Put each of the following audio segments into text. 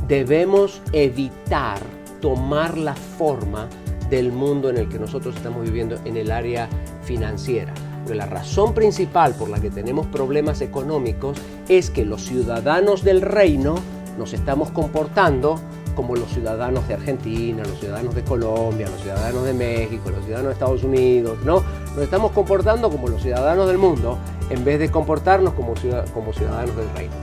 debemos evitar tomar la forma del mundo en el que nosotros estamos viviendo en el área financiera. Porque la razón principal por la que tenemos problemas económicos es que los ciudadanos del reino nos estamos comportando como los ciudadanos de Argentina, los ciudadanos de Colombia, los ciudadanos de México, los ciudadanos de Estados Unidos, ¿no? Nos estamos comportando como los ciudadanos del mundo en vez de comportarnos como ciudadanos del reino.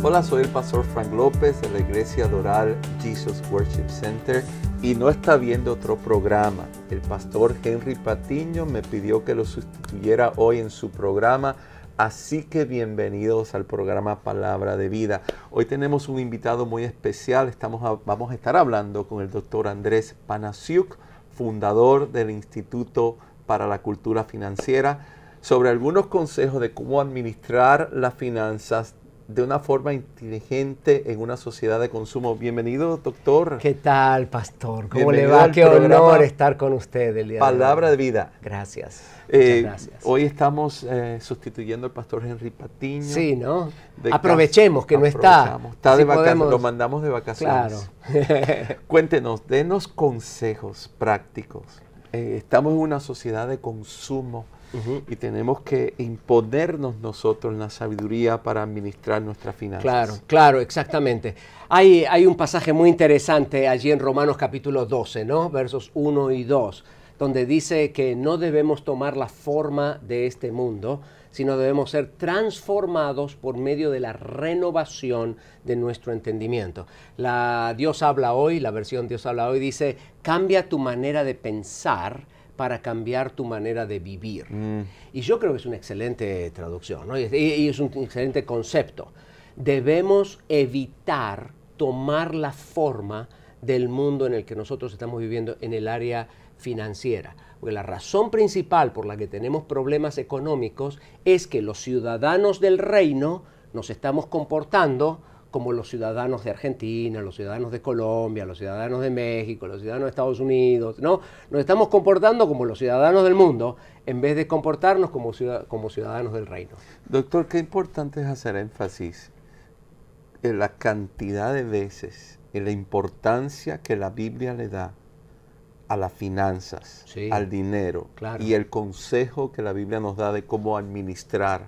Hola, soy el pastor Frank López de la Iglesia Doral Jesus Worship Center y no está viendo otro programa. El pastor Henry Patiño me pidió que lo sustituyera hoy en su programa, así que bienvenidos al programa Palabra de Vida. Hoy tenemos un invitado muy especial. Vamos a estar hablando con el doctor Andrés Panasiuk, fundador del Instituto para la Cultura Financiera, sobre algunos consejos de cómo administrar las finanzas de una forma inteligente en una sociedad de consumo. Bienvenido, doctor. ¿Qué tal, pastor? ¿Cómo le va? Qué honor estar con usted el día de hoy. Palabra de Vida. Gracias. Muchas gracias. Hoy estamos sustituyendo al pastor Henry Patiño. Sí, ¿no? Aprovechemos que no está. Está de vacaciones, lo mandamos de vacaciones. Claro. Cuéntenos, denos consejos prácticos. Estamos en una sociedad de consumo. Y tenemos que imponernos nosotros la sabiduría para administrar nuestras finanzas. Claro, exactamente. Hay un pasaje muy interesante allí en Romanos capítulo 12, ¿no? Versos 1 y 2, donde dice que no debemos tomar la forma de este mundo, sino debemos ser transformados por medio de la renovación de nuestro entendimiento. La Dios habla hoy, la versión Dios habla hoy, dice, cambia tu manera de pensar para cambiar tu manera de vivir. Y yo creo que es una excelente traducción, ¿no? Y es un excelente concepto. Debemos evitar tomar la forma del mundo en el que nosotros estamos viviendo en el área financiera. Porque la razón principal por la que tenemos problemas económicos es que los ciudadanos del reino nos estamos comportando como los ciudadanos de Argentina, los ciudadanos de Colombia, los ciudadanos de México, los ciudadanos de Estados Unidos, ¿no? Nos estamos comportando como los ciudadanos del mundo en vez de comportarnos como ciudadanos del reino. Doctor, qué importante es hacer énfasis en la cantidad de veces, en la importancia que la Biblia le da a las finanzas, sí, al dinero, claro, y el consejo que la Biblia nos da de cómo administrar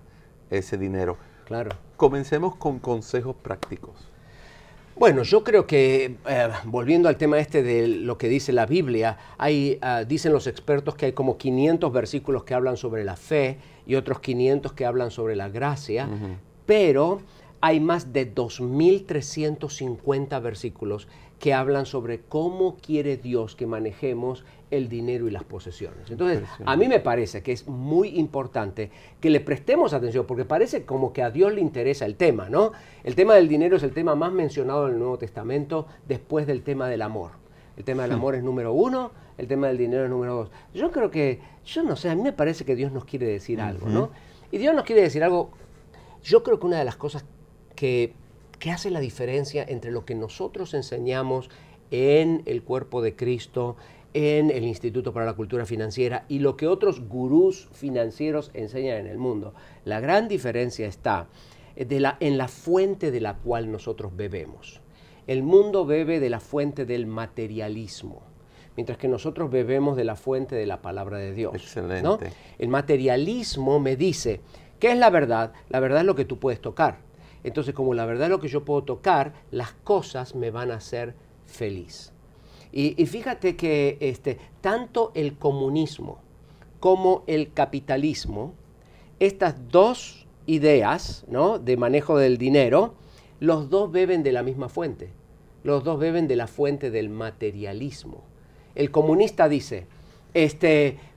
ese dinero. Claro. Comencemos con consejos prácticos. Bueno, yo creo que, volviendo al tema este de lo que dice la Biblia, dicen los expertos que hay como 500 versículos que hablan sobre la fe y otros 500 que hablan sobre la gracia, pero hay más de 2.350 versículos que hablan sobre cómo quiere Dios que manejemos el dinero y las posesiones. Entonces, a mí me parece que es muy importante que le prestemos atención, porque parece como que a Dios le interesa el tema, ¿no? El tema del dinero es el tema más mencionado en el Nuevo Testamento después del tema del amor. El tema del amor es número 1, el tema del dinero es número 2. Yo creo que, yo no sé, a mí me parece que Dios nos quiere decir algo, ¿no? Y Dios nos quiere decir algo. Yo creo que una de las cosas que hace la diferencia entre lo que nosotros enseñamos en el cuerpo de Cristo, en el Instituto para la Cultura Financiera y lo que otros gurús financieros enseñan en el mundo, la gran diferencia está en la fuente de la cual nosotros bebemos. El mundo bebe de la fuente del materialismo, mientras que nosotros bebemos de la fuente de la palabra de Dios. Excelente. ¿No? El materialismo me dice, ¿qué es la verdad? La verdad es lo que tú puedes tocar. Entonces, como la verdad es lo que yo puedo tocar, las cosas me van a hacer feliz. Y fíjate que tanto el comunismo como el capitalismo, estas dos ideas, ¿no?, de manejo del dinero, los dos beben de la misma fuente. Los dos beben de la fuente del materialismo. El comunista dice,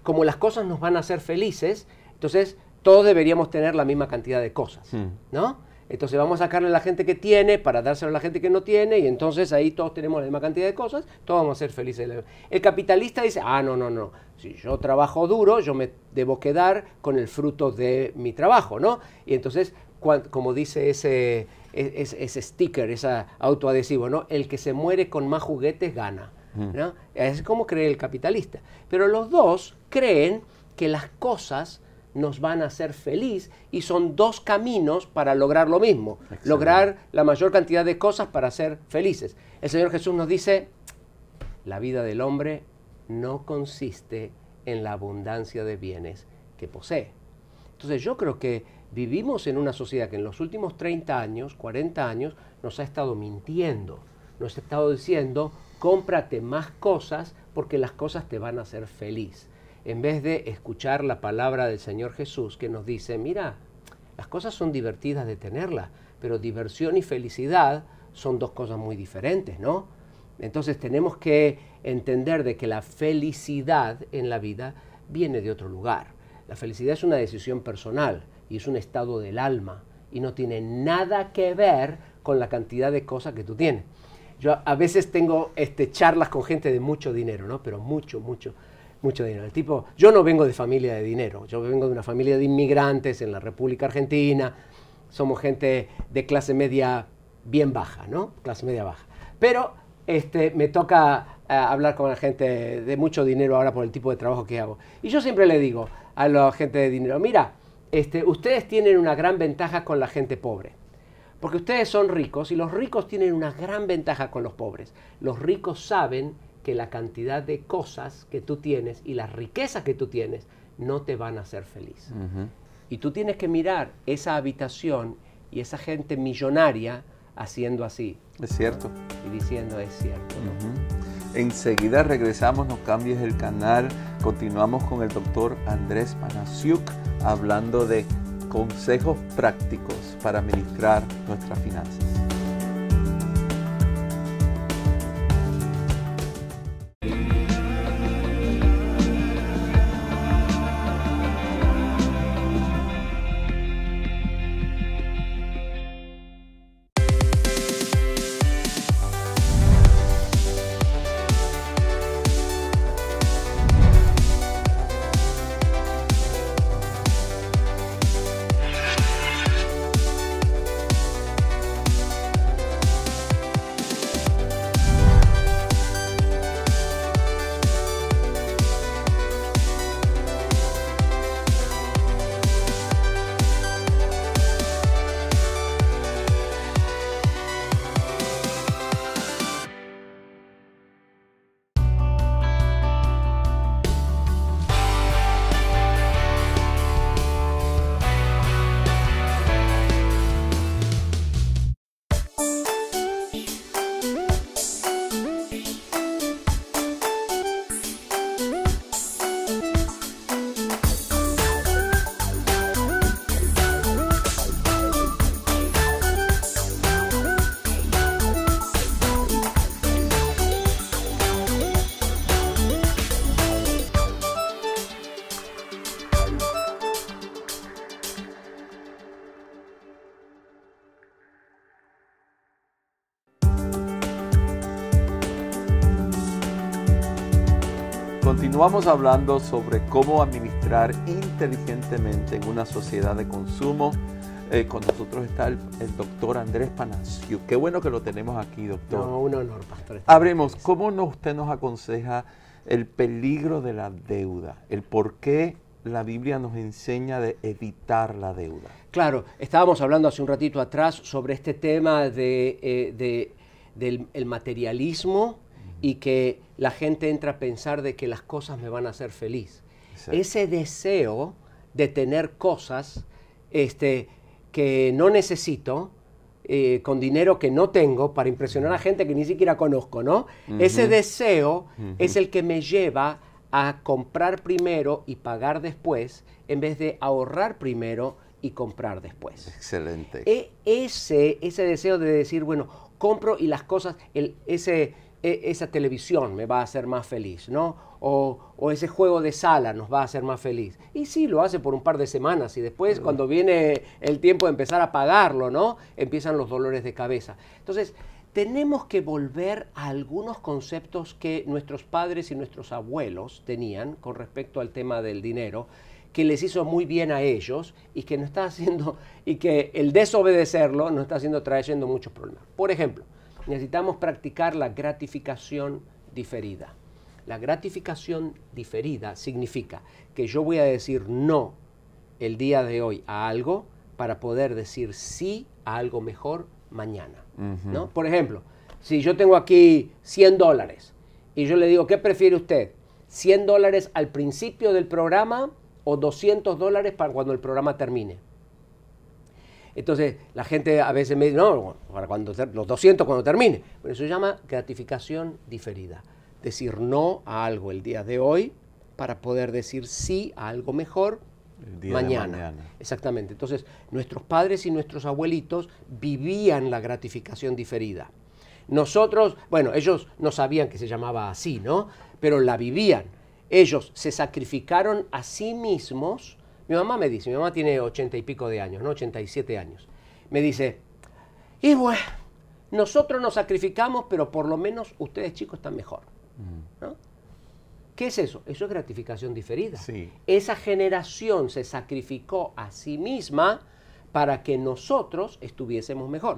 como las cosas nos van a hacer felices, entonces todos deberíamos tener la misma cantidad de cosas, ¿no? Entonces vamos a sacarle a la gente que tiene para dárselo a la gente que no tiene y entonces ahí todos tenemos la misma cantidad de cosas, todos vamos a ser felices. El capitalista dice, no, si yo trabajo duro, yo me debo quedar con el fruto de mi trabajo, ¿no? Y entonces, como dice ese sticker, ese autoadhesivo, ¿no? El que se muere con más juguetes gana, ¿no? Es como cree el capitalista. Pero los dos creen que las cosas nos van a hacer feliz y son dos caminos para lograr lo mismo. Excelente. Lograr la mayor cantidad de cosas para ser felices. El Señor Jesús nos dice, la vida del hombre no consiste en la abundancia de bienes que posee. Entonces yo creo que vivimos en una sociedad que en los últimos 30 años, 40 años, nos ha estado mintiendo. Nos ha estado diciendo, cómprate más cosas porque las cosas te van a hacer feliz. En vez de escuchar la palabra del Señor Jesús que nos dice, mira, las cosas son divertidas de tenerlas, pero diversión y felicidad son dos cosas muy diferentes, ¿no? Entonces tenemos que entender de que la felicidad en la vida viene de otro lugar. La felicidad es una decisión personal y es un estado del alma y no tiene nada que ver con la cantidad de cosas que tú tienes. Yo a veces tengo charlas con gente de mucho dinero, ¿no? Pero mucho dinero. El tipo, yo no vengo de familia de dinero, yo vengo de una familia de inmigrantes en la República Argentina, somos gente de clase media bien baja, ¿no? Clase media baja. Pero me toca hablar con la gente de mucho dinero ahora por el tipo de trabajo que hago. Y yo siempre le digo a la gente de dinero, mira, ustedes tienen una gran ventaja con la gente pobre, porque ustedes son ricos y los ricos tienen una gran ventaja con los pobres. Los ricos saben que la cantidad de cosas que tú tienes y las riquezas que tú tienes no te van a hacer feliz. Y tú tienes que mirar esa habitación y esa gente millonaria haciendo así. Es cierto. Y diciendo, es cierto, ¿no? Enseguida regresamos, no cambies el canal. Continuamos con el doctor Andrés Panasiuk hablando de consejos prácticos para administrar nuestras finanzas. Continuamos hablando sobre cómo administrar inteligentemente en una sociedad de consumo. Con nosotros está el doctor Andrés Panacio. Qué bueno que lo tenemos aquí, doctor. No, un honor, pastor. Hablemos, ¿cómo usted nos aconseja el peligro de la deuda? El por qué la Biblia nos enseña de evitar la deuda. Claro, estábamos hablando hace un ratito atrás sobre este tema del materialismo y que la gente entra a pensar de que las cosas me van a hacer feliz. Exacto. Ese deseo de tener cosas que no necesito, con dinero que no tengo, para impresionar a gente que ni siquiera conozco, ¿no? Ese deseo es el que me lleva a comprar primero y pagar después, en vez de ahorrar primero y comprar después. Excelente. Ese deseo de decir, bueno, compro y las cosas, esa televisión me va a hacer más feliz, ¿no? O ese juego de sala nos va a hacer más feliz. Y sí, lo hace por un par de semanas y después cuando viene el tiempo de empezar a pagarlo, ¿no? Empiezan los dolores de cabeza. Entonces, tenemos que volver a algunos conceptos que nuestros padres y nuestros abuelos tenían con respecto al tema del dinero, que les hizo muy bien a ellos y que nos está haciendo, y que el desobedecerlo nos está trayendo muchos problemas. Por ejemplo, necesitamos practicar la gratificación diferida. La gratificación diferida significa que yo voy a decir no el día de hoy a algo para poder decir sí a algo mejor mañana, ¿no? Por ejemplo, si yo tengo aquí $100 y yo le digo, ¿qué prefiere usted? ¿$100 al principio del programa o $200 para cuando el programa termine? Entonces, la gente a veces me dice, no, para los 200 cuando termine. Pero eso se llama gratificación diferida. Decir no a algo el día de hoy para poder decir sí a algo mejor el día mañana. De mañana. Exactamente. Entonces, nuestros padres y nuestros abuelitos vivían la gratificación diferida. Nosotros, bueno, ellos no sabían que se llamaba así, ¿no? Pero la vivían. Ellos se sacrificaron a sí mismos. Mi mamá me dice, mi mamá tiene 80 y pico de años, ¿no? 87 años. Me dice, y bueno, nosotros nos sacrificamos, pero por lo menos ustedes chicos están mejor, ¿no? ¿Qué es eso? Eso es gratificación diferida. Sí. Esa generación se sacrificó a sí misma para que nosotros estuviésemos mejor.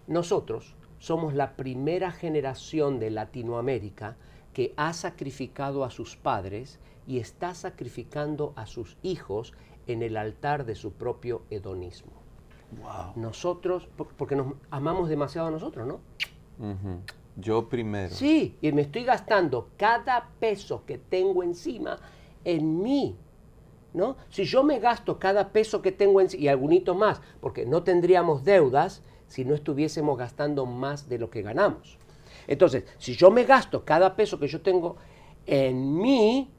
Nosotros somos la primera generación de Latinoamérica que ha sacrificado a sus padres y está sacrificando a sus hijos en el altar de su propio hedonismo. Wow. Nosotros, porque nos amamos demasiado a nosotros, ¿no? Yo primero. Sí, y me estoy gastando cada peso que tengo encima en mí, ¿no? Si yo me gasto cada peso que tengo encima, y algunito más, porque no tendríamos deudas si no estuviésemos gastando más de lo que ganamos. Entonces, si yo me gasto cada peso que yo tengo en mí,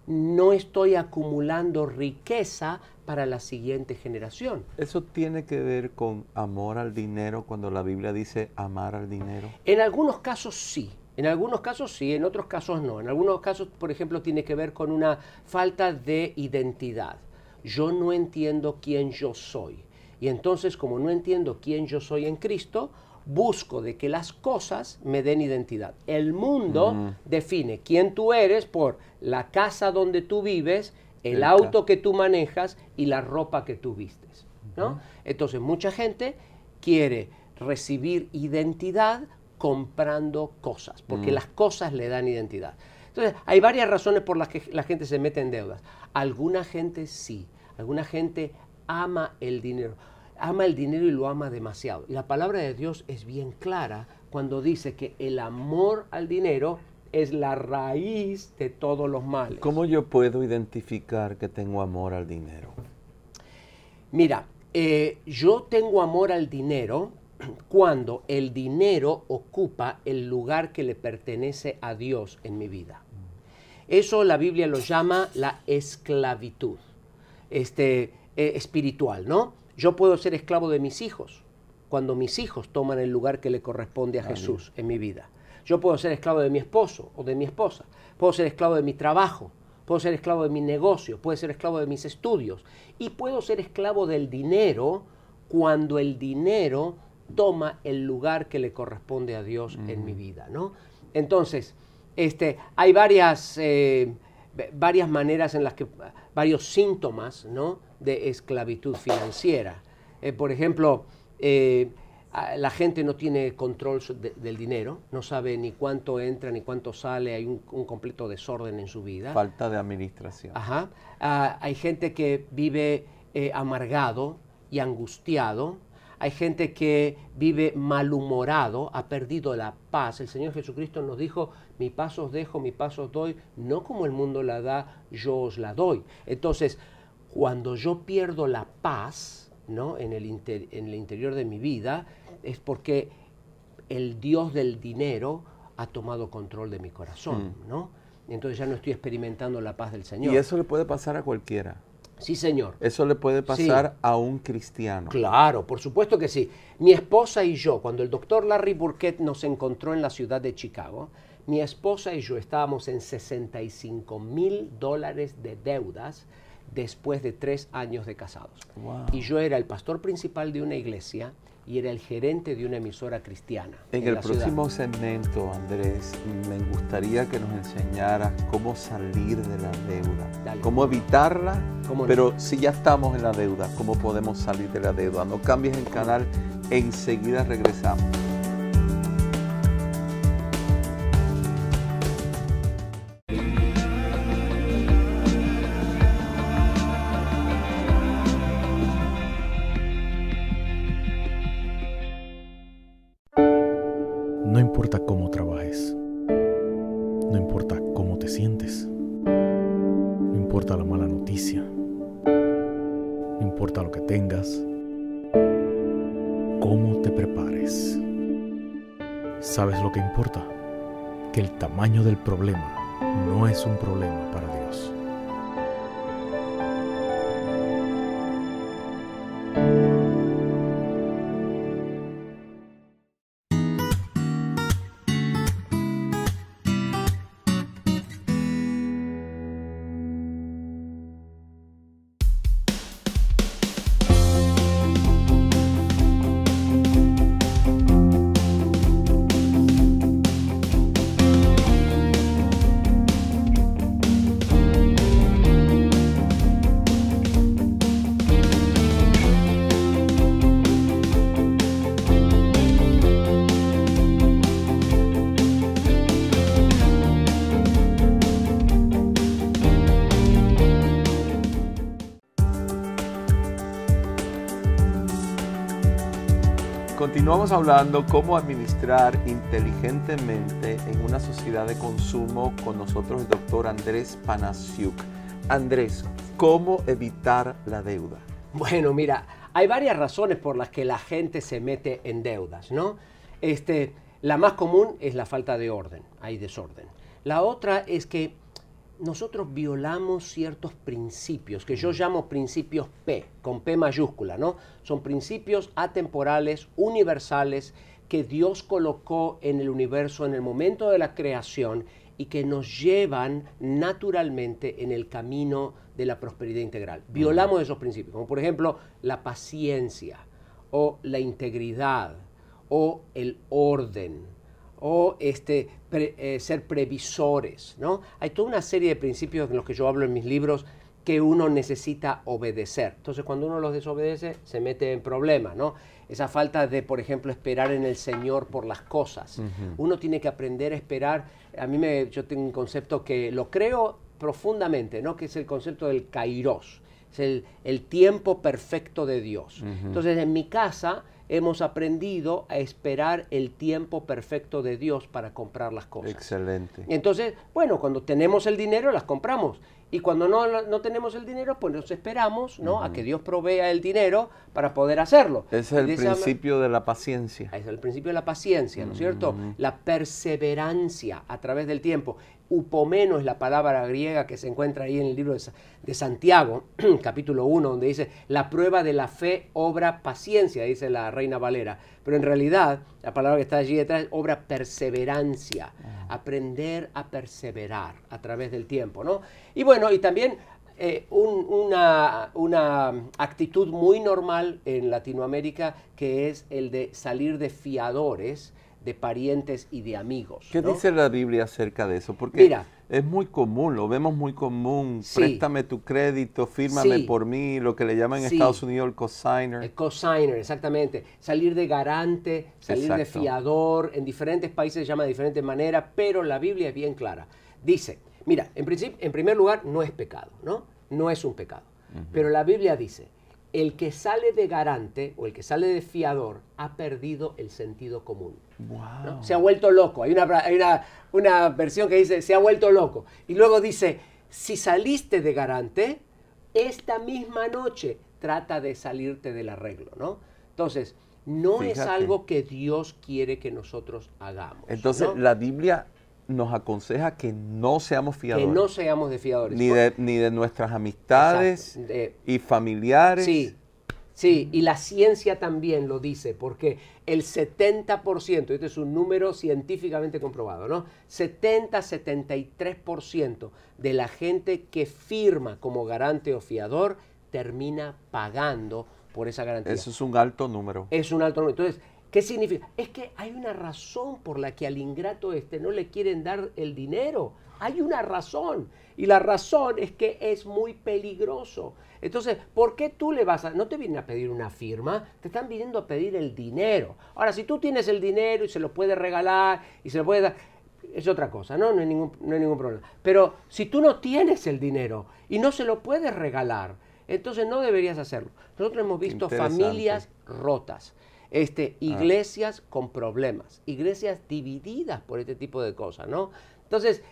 no estoy acumulando riqueza para la siguiente generación. ¿Eso tiene que ver con amor al dinero cuando la Biblia dice amar al dinero? En algunos casos sí, en algunos casos sí, en otros casos no. En algunos casos, por ejemplo, tiene que ver con una falta de identidad. Yo no entiendo quién yo soy. Y entonces, como no entiendo quién yo soy en Cristo, busco de que las cosas me den identidad. El mundo define quién tú eres por la casa donde tú vives, el auto que tú manejas y la ropa que tú vistes, ¿no? Entonces, mucha gente quiere recibir identidad comprando cosas, porque las cosas le dan identidad. Entonces, hay varias razones por las que la gente se mete en deudas. Alguna gente sí, alguna gente ama el dinero y lo ama demasiado. Y la palabra de Dios es bien clara cuando dice que el amor al dinero es la raíz de todos los males. ¿Cómo yo puedo identificar que tengo amor al dinero? Mira, yo tengo amor al dinero cuando el dinero ocupa el lugar que le pertenece a Dios en mi vida. Eso la Biblia lo llama la esclavitud espiritual, ¿no? Yo puedo ser esclavo de mis hijos cuando mis hijos toman el lugar que le corresponde a Jesús en mi vida. Yo puedo ser esclavo de mi esposo o de mi esposa. Puedo ser esclavo de mi trabajo. Puedo ser esclavo de mi negocio. Puedo ser esclavo de mis estudios. Y puedo ser esclavo del dinero cuando el dinero toma el lugar que le corresponde a Dios en mi vida, ¿no? Entonces, hay varias varias maneras en las que, varios síntomas, ¿no?, de esclavitud financiera. Por ejemplo, la gente no tiene control del dinero, no sabe ni cuánto entra ni cuánto sale, hay un completo desorden en su vida. Falta de administración. Ajá. Hay gente que vive amargado y angustiado. Hay gente que vive malhumorado, ha perdido la paz. El Señor Jesucristo nos dijo, mi paz os dejo, mi paz os doy, no como el mundo la da, yo os la doy. Entonces, cuando yo pierdo la paz, ¿no?, en el interior de mi vida, es porque el Dios del dinero ha tomado control de mi corazón, ¿no? Entonces ya no estoy experimentando la paz del Señor. Y eso le puede pasar a cualquiera. Sí, señor. Eso le puede pasar a un cristiano. Claro, por supuesto que sí. Mi esposa y yo, cuando el doctor Larry Burkett nos encontró en la ciudad de Chicago, mi esposa y yo estábamos en $65,000 de deudas después de 3 años de casados. Wow. Y yo era el pastor principal de una iglesia y era el gerente de una emisora cristiana. En el próximo segmento, Andrés, me gustaría que nos enseñaras cómo salir de la deuda, cómo evitarla, pero si ya estamos en la deuda, cómo podemos salir de la deuda. No cambies el canal, enseguida regresamos. No importa cómo trabajes, no importa cómo te sientes, no importa la mala noticia, no importa lo que tengas, cómo te prepares. ¿Sabes lo que importa? Que el tamaño del problema no es un problema para Dios. Continuamos hablando cómo administrar inteligentemente en una sociedad de consumo con nosotros el doctor Andrés Panasiuk. Andrés, ¿cómo evitar la deuda? Bueno, mira, hay varias razones por las que la gente se mete en deudas, ¿no? La más común es la falta de orden, hay desorden. La otra es que nosotros violamos ciertos principios, que yo llamo principios P, con P mayúscula, ¿no? Son principios atemporales, universales, que Dios colocó en el universo en el momento de la creación y que nos llevan naturalmente en el camino de la prosperidad integral. Violamos esos principios, como por ejemplo la paciencia, o la integridad, o el orden, o ser previsores, ¿no? Hay toda una serie de principios en los que yo hablo en mis libros que uno necesita obedecer. Entonces, cuando uno los desobedece, se mete en problemas, ¿no? Esa falta de, por ejemplo, esperar en el Señor por las cosas. Uno tiene que aprender a esperar. Yo tengo un concepto que lo creo profundamente, ¿no?, que es el concepto del kairos. Es el tiempo perfecto de Dios. Entonces, en mi casa hemos aprendido a esperar el tiempo perfecto de Dios para comprar las cosas. Excelente. Entonces, bueno, cuando tenemos el dinero, las compramos. Y cuando no tenemos el dinero, pues nos esperamos, ¿no?, a que Dios provea el dinero para poder hacerlo. Ese es el principio de la paciencia. Es el principio de la paciencia, ¿no es cierto? La perseverancia a través del tiempo. Upomeno es la palabra griega que se encuentra ahí en el libro de Santiago, capítulo 1, donde dice, la prueba de la fe obra paciencia, dice la Reina Valera. Pero en realidad, la palabra que está allí detrás obra perseverancia, aprender a perseverar a través del tiempo, ¿no? Y bueno, y también una actitud muy normal en Latinoamérica, que es el de salir de fiadores de parientes y de amigos. ¿Qué ¿no? dice la Biblia acerca de eso? Porque Mira, es muy común, lo vemos muy común. Sí. Préstame tu crédito, fírmame Sí. por mí, lo que le llaman en Sí. Estados Unidos el cosigner. el cosigner, exactamente. Salir de garante, salir de Exacto. fiador. En diferentes países se llama de diferentes maneras, pero la Biblia es bien clara. Dice, mira, en principio, en primer lugar, no es pecado, ¿no? No es un pecado. Pero la Biblia dice, el que sale de garante o el que sale de fiador ha perdido el sentido común. Wow. ¿no? Se ha vuelto loco. Hay una versión que dice, se ha vuelto loco. Y luego dice, si saliste de garante, esta misma noche trata de salirte del arreglo, ¿no? Entonces, no es Fíjate. algo que Dios quiere que nosotros hagamos. Entonces, ¿no? la Biblia nos aconseja que no seamos Que fiadores. no seamos de fiadores. Ni de nuestras amistades Exacto. y familiares. Sí, sí, y la ciencia también lo dice, porque el 70%, este es un número científicamente comprobado, ¿no? 73% de la gente que firma como garante o fiador termina pagando por esa garantía. Eso es un alto número. Es un alto número. Entonces, ¿qué significa? Es que hay una razón por la que al ingrato no le quieren dar el dinero. Hay una razón. Y la razón es que es muy peligroso. Entonces, ¿por qué tú le vas a...? No te vienen a pedir una firma, te están viniendo a pedir el dinero. Ahora, si tú tienes el dinero y se lo puedes regalar y se lo puedes dar, es otra cosa, ¿no? No hay ningún problema. Pero si tú no tienes el dinero y no se lo puedes regalar, entonces no deberías hacerlo. Nosotros hemos visto Interesante. familias rotas. Iglesias con problemas, iglesias divididas por este tipo de cosas, ¿no? Entonces,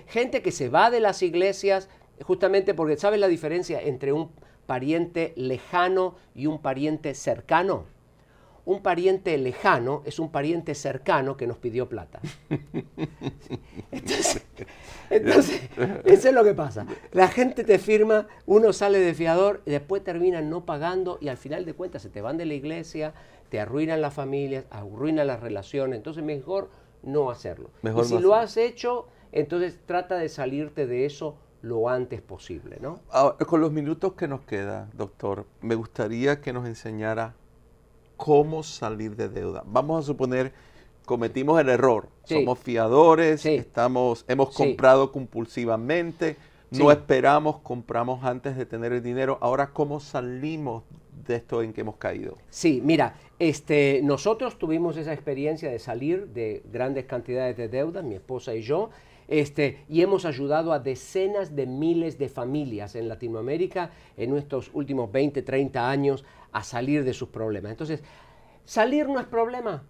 gente que se va de las iglesias justamente porque, ¿sabes la diferencia entre un pariente lejano y un pariente cercano? Un pariente lejano es un pariente cercano que nos pidió plata. Entonces, eso es lo que pasa. La gente te firma, uno sale de fiador y después terminan no pagando y al final de cuentas se te van de la iglesia, te arruinan las familias, arruinan las relaciones. Entonces, mejor no hacerlo. Mejor y si no lo hacerlo. has hecho, entonces trata de salirte de eso lo antes posible, ¿no? Ahora, con los minutos que nos queda, doctor, me gustaría que nos enseñara cómo salir de deuda. Vamos a suponer, cometimos el error. Sí. Somos fiadores, Sí. hemos Sí. comprado compulsivamente, no Sí. esperamos, compramos antes de tener el dinero. Ahora, ¿cómo salimos de esto en que hemos caído? Sí, mira, nosotros tuvimos esa experiencia de salir de grandes cantidades de deudas, mi esposa y yo, y hemos ayudado a decenas de miles de familias en Latinoamérica en nuestros últimos 20, 30 años a salir de sus problemas. Entonces, salir no es problema.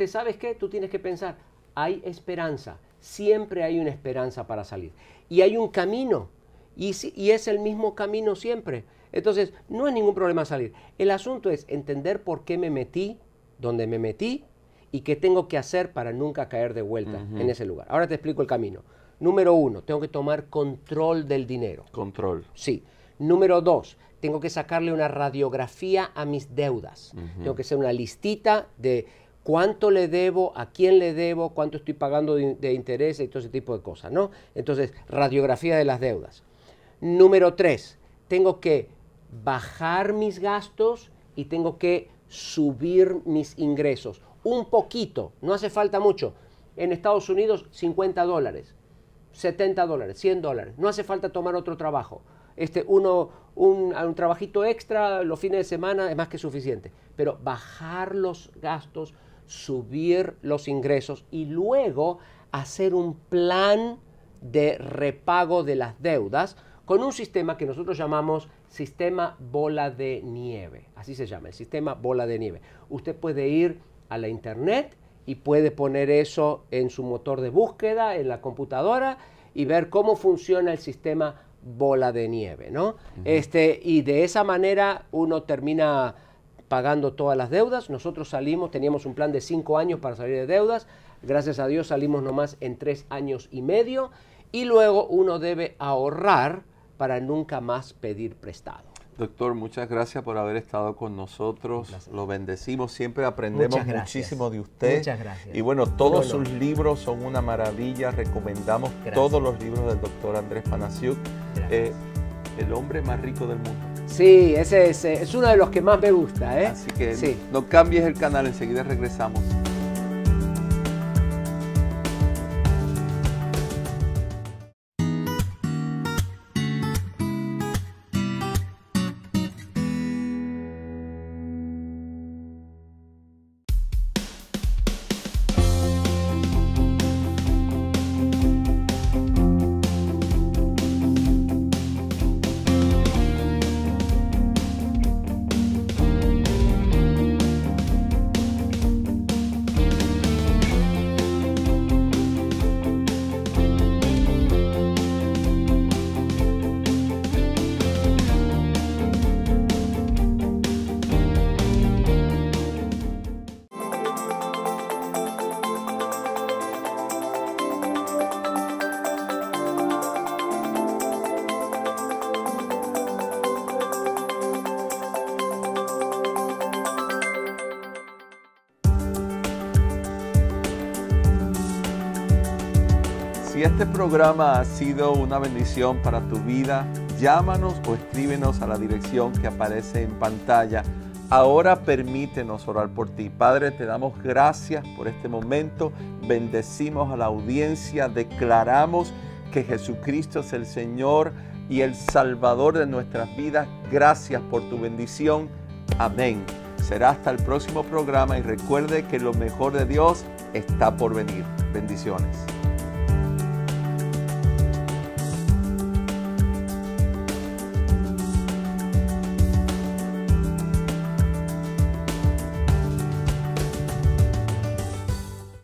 ¿Sabes qué? Tú tienes que pensar, hay esperanza, siempre hay una esperanza para salir. Y hay un camino, y es el mismo camino siempre. Entonces, no es ningún problema salir. El asunto es entender por qué me metí, dónde me metí, y qué tengo que hacer para nunca caer de vuelta en ese lugar. Ahora te explico el camino. Número 1, tengo que tomar control del dinero. Control. Sí. Número 2, tengo que sacarle una radiografía a mis deudas. Tengo que hacer una listita de cuánto le debo, a quién le debo, cuánto estoy pagando de interés y todo ese tipo de cosas, ¿no? Entonces, radiografía de las deudas. Número 3, tengo que bajar mis gastos y tengo que subir mis ingresos. Un poquito, no hace falta mucho. En Estados Unidos, $50, $70, $100. No hace falta tomar otro trabajo. Un trabajito extra los fines de semana es más que suficiente. Pero bajar los gastos, subir los ingresos y luego hacer un plan de repago de las deudas con un sistema que nosotros llamamos sistema bola de nieve. Así se llama, el sistema bola de nieve. Usted puede ir a la internet y puede poner eso en su motor de búsqueda, en la computadora, y ver cómo funciona el sistema bola de nieve, ¿no? Y de esa manera uno termina pagando todas las deudas. Nosotros teníamos un plan de 5 años para salir de deudas. Gracias a Dios salimos nomás en 3 años y medio. Y luego uno debe ahorrar para nunca más pedir prestado. Doctor, muchas gracias por haber estado con nosotros. Lo bendecimos, siempre aprendemos muchísimo de usted. Muchas gracias. Y bueno, todos sus libros son una maravilla. Recomendamos todos los libros del doctor Andrés Panasiuk, el hombre más rico del mundo. Sí, ese es uno de los que más me gusta, ¿eh? Así que sí. no cambies el canal, enseguida regresamos. Si este programa ha sido una bendición para tu vida, llámanos o escríbenos a la dirección que aparece en pantalla. Ahora permítenos orar por ti. Padre, te damos gracias por este momento. Bendecimos a la audiencia. Declaramos que Jesucristo es el Señor y el Salvador de nuestras vidas. Gracias por tu bendición. Amén. Será hasta el próximo programa y recuerde que lo mejor de Dios está por venir. Bendiciones.